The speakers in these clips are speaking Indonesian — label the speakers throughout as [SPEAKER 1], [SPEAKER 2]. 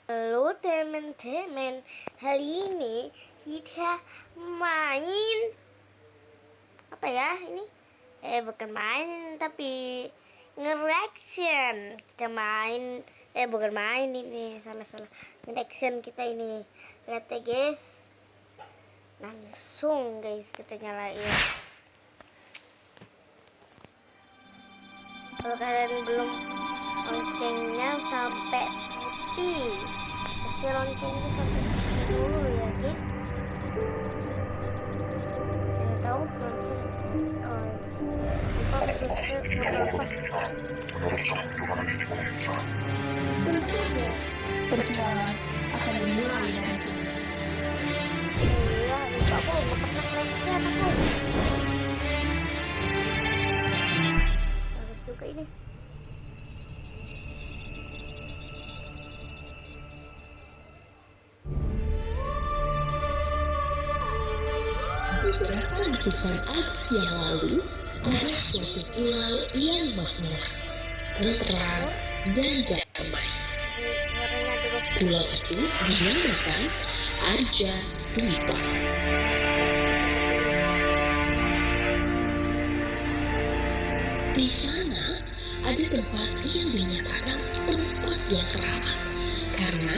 [SPEAKER 1] Halo teman-teman, hari ini kita main apa ya ini? Bukan main tapi nge-reaction. Kita main bukan main ini, salah. Nge-reaction kita ini. Lihat ya guys. Langsung guys kita nyalain. Kalau kalian belum loncengnya sampai putih, kasih loncengnya sampai putih dulu ya guys. Yang tahu lonceng lupa subscribe apa.
[SPEAKER 2] Tentu saja, perjalanan akan dimulai nanti.
[SPEAKER 1] Iya, lupa aku pernah collection aku. Bagus juga ini.
[SPEAKER 2] Beberapa ratusan abad yang lalu, ada suatu pulau yang makmur, tentram, dan damai.
[SPEAKER 1] Warnanya dulu.
[SPEAKER 2] Pulau itu dinamakan Arja Dwipa. Di sana ada tempat yang dinyatakan tempat yang keramat, karena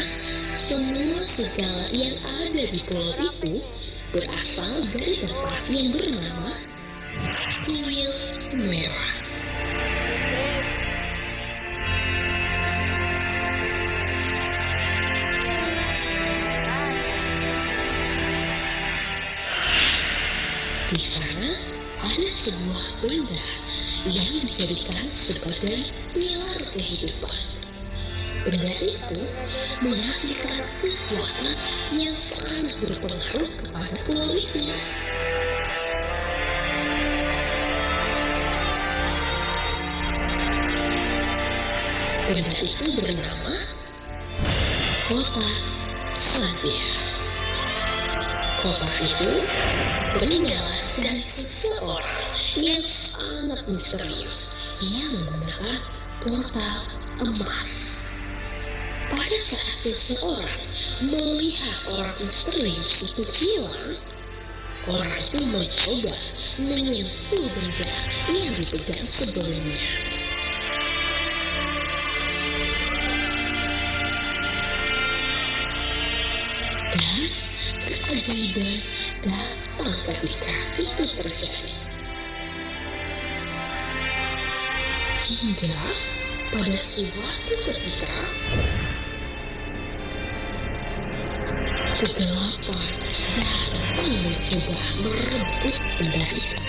[SPEAKER 2] semua segala yang ada di pulau itu berasal dari tempat yang bernama Kuil Merah.
[SPEAKER 1] Guys,
[SPEAKER 2] Di sana ada sebuah benda yang dijadikan sebagai pilar kehidupan. Benda itu menghasilkan kekuatan yang sangat berpengaruh kepada pulau itu. Benda itu bernama Kota Sandia. Kota itu berjalan dari seseorang yang sangat misterius yang menggunakan portal emas. Pada saat seseorang melihat orang misterius itu hilang, orang itu mencoba menyentuh benda yang dipegang sebelumnya. Dan keajaiban datang ketika itu terjadi. Hingga pada suatu ketika, kegelapan datang mencoba merebut benda itu.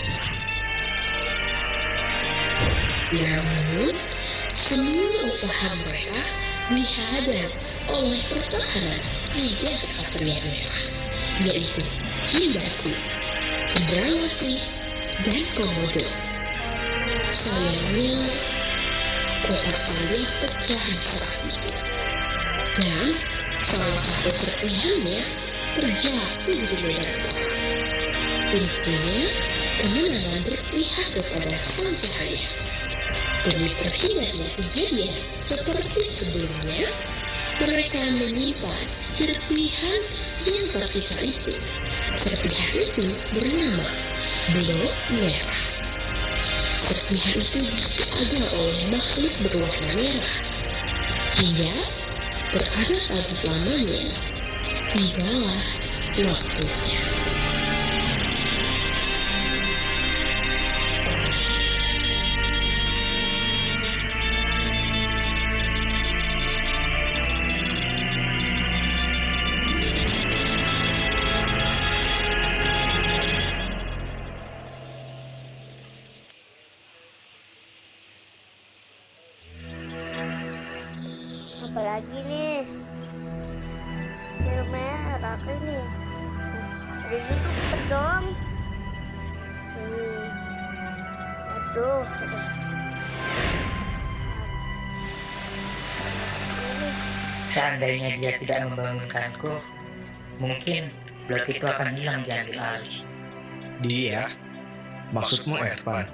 [SPEAKER 2] Namun, semua usaha mereka dihadang oleh pertahanan 3 kesatria merah, yaitu Hindaku, Cendrawasih, dan Komodo. Sayangnya, kota Sandia pecah di saat itu, dan salah satu serpihannya terjatuh di medan perang. Untungnya, kemenangan berpihak kepada Sang Cahaya. Demi terhindarnya kejadian seperti sebelumnya, mereka menyimpan serpihan yang tersisa itu. Serpihan itu bernama Blok Merah. Serpihan itu dijaga oleh makhluk berwarna merah hingga berabad-abad lamanya tibalah waktunya.
[SPEAKER 1] apalagi nih filmnya ada apa ini? Ada YouTuber dong. Aduh.
[SPEAKER 3] Seandainya dia tidak membangunkanku, mungkin blok itu akan hilang diambil alih.
[SPEAKER 4] Dia? Maksudmu Ervan?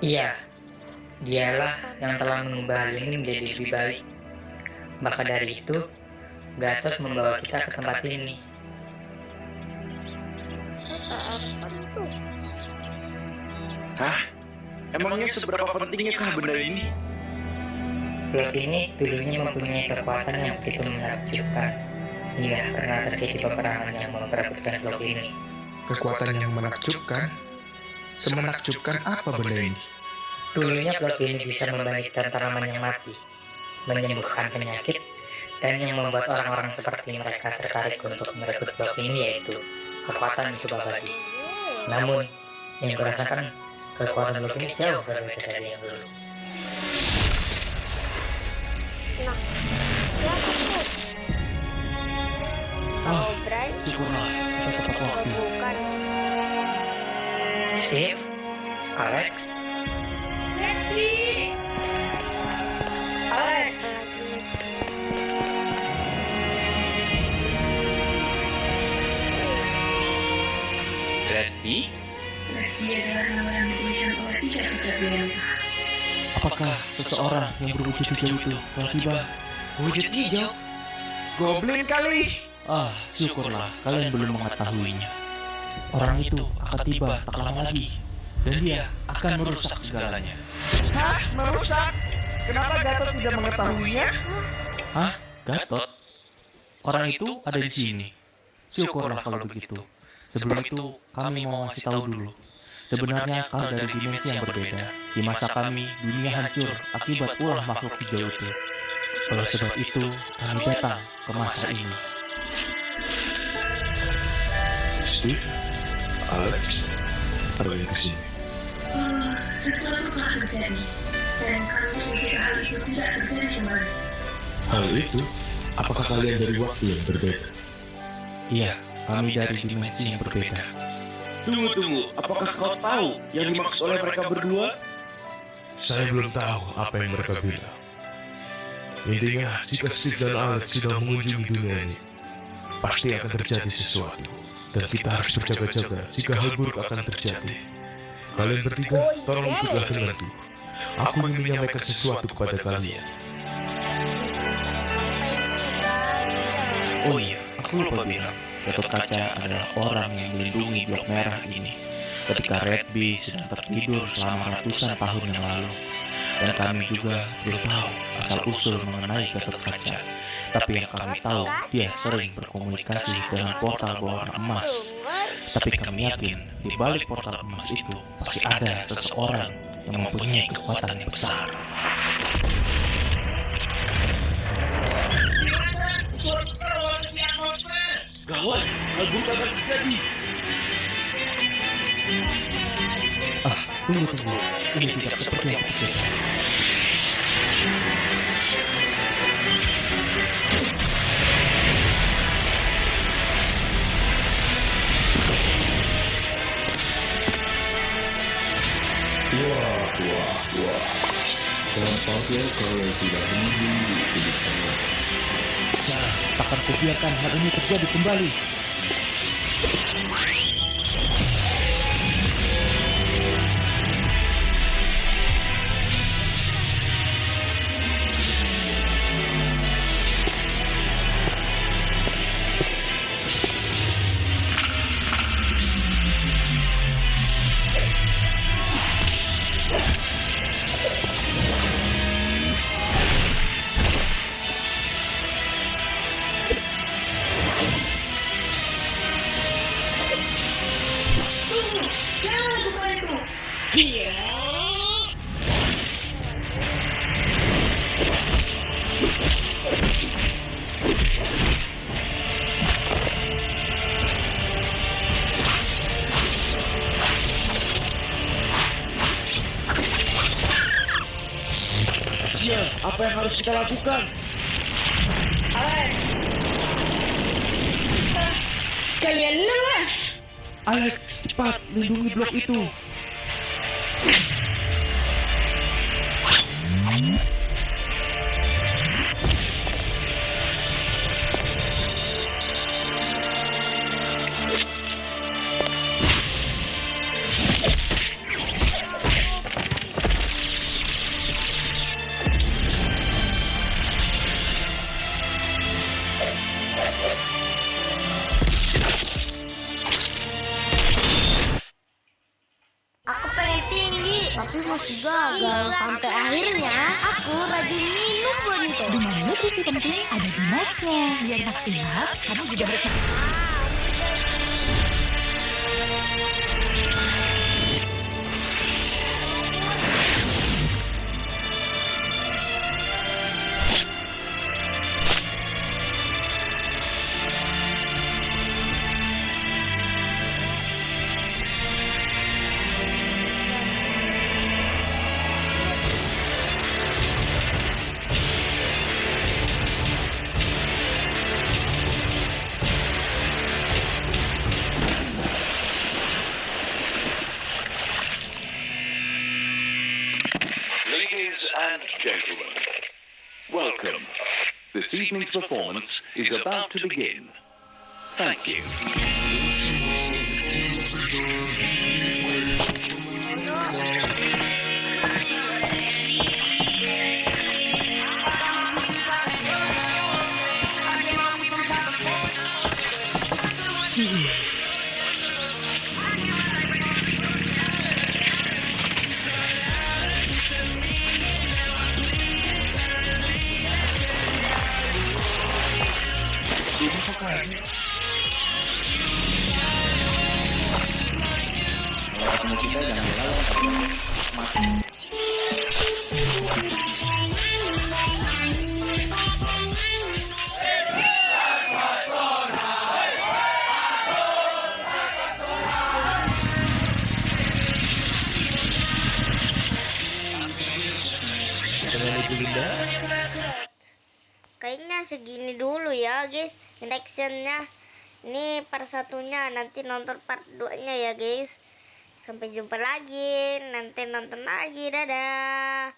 [SPEAKER 3] Iya, dialah yang telah mengubah hal ini menjadi lebih baik. Maka dari itu, Gatot membawa kita ke tempat ini.
[SPEAKER 1] Apa tuh?
[SPEAKER 5] Hah? Emangnya seberapa pentingnya kah benda ini?
[SPEAKER 3] Blok ini dulunya mempunyai kekuatan yang begitu menakjubkan, hingga pernah terjadi peperangan yang memperebutkan blok ini.
[SPEAKER 4] Kekuatan yang menakjubkan? Semenakjubkan apa benda ini?
[SPEAKER 3] Dulunya blok ini bisa membangkitkan tanaman yang mati, menyembuhkan penyakit, dan yang membuat orang-orang seperti mereka tertarik untuk merebut blok ini yaitu kekuatan itu abadi. Namun, yang kurasakan kekuatan blok ini jauh berbeda dari yang dulu.
[SPEAKER 1] Nah, siapa tuh? Oh, Brian?
[SPEAKER 6] Syukurlah, kita tepat
[SPEAKER 1] Oh,
[SPEAKER 6] waktu.
[SPEAKER 1] bukan.
[SPEAKER 3] Steve, Alex, Alex,
[SPEAKER 5] Redby?
[SPEAKER 6] Apakah seseorang yang berwujud hijau itu telah tiba?
[SPEAKER 5] Wujud hijau? Goblin kali!
[SPEAKER 6] Ah, syukurlah kalian belum mengetahuinya. Orang itu akan tiba tak lama lagi, dan dia akan merusak segalanya.
[SPEAKER 5] Hah? Merusak? Kenapa Gatot tidak mengetahuinya?
[SPEAKER 6] Hah? Gatot? Orang itu ada di sini. Syukurlah kalau begitu. Sebelum itu, kami mau ngasih tahu dulu. Sebenarnya kau dari dimensi yang berbeda. Di masa kami, dunia hancur akibat ulah makhluk hijau itu. Oleh sebab itu, kami datang ke masa ini.
[SPEAKER 4] Steve? Alex? Ada yang kesini?
[SPEAKER 7] Sesuatu telah terjadi, dan kami mencegah hal itu tidak terjadi kembali.
[SPEAKER 4] Hal itu? Apakah kalian dari waktu yang berbeda?
[SPEAKER 6] Iya, kami dari dimensi yang berbeda.
[SPEAKER 5] Tunggu, apakah kau tahu yang dimaksud oleh mereka berdua?
[SPEAKER 4] Saya belum tahu apa yang mereka bilang. Intinya, jika Steve dan Alex sudah mengunjungi dunia ini, pasti akan terjadi sesuatu. Dan kita harus berjaga-jaga jika hal buruk akan terjadi. Kalian bertiga, tolong ikutlah denganku. Aku ingin menyampaikan sesuatu kepada kalian.
[SPEAKER 6] Oh iya, aku lupa bilang, Gatot Kaca adalah orang yang melindungi blok merah ini ketika Redby sedang tertidur selama ratusan tahun yang lalu. Dan kami juga belum tahu asal-usul mengenai Gatot Kaca. Tapi yang kami tahu, dia sering berkomunikasi dengan portal berwarna emas. Tapi kami yakin, di balik portal emas itu pasti ada seseorang yang mempunyai kekuatan yang besar.
[SPEAKER 5] Gawat, hal buruk akan terjadi.
[SPEAKER 6] Ah, tunggu. Ini tidak seperti yang aku pikirkan. Wah. Tampaknya kalian sudah menunggu di tengah. Saya takkan kubiarkan hal ini terjadi kembali.
[SPEAKER 5] Apa yang harus kita lakukan?
[SPEAKER 6] Alex, cepat lindungi blok itu.
[SPEAKER 8] penting ada di Maxnya. Biar maksimal, kamu juga harus
[SPEAKER 9] Ladies and gentlemen, welcome. This evening's performance is about to begin. Thank you.
[SPEAKER 5] Kalau ketemu kita jangan lawan.
[SPEAKER 3] Dengan Ibu Linda,
[SPEAKER 1] Kayaknya segini dulu ya guys reactionnya. Ini part 1-nya, nanti nonton part 2-nya ya guys. Sampai jumpa lagi, nanti nonton lagi, dadah.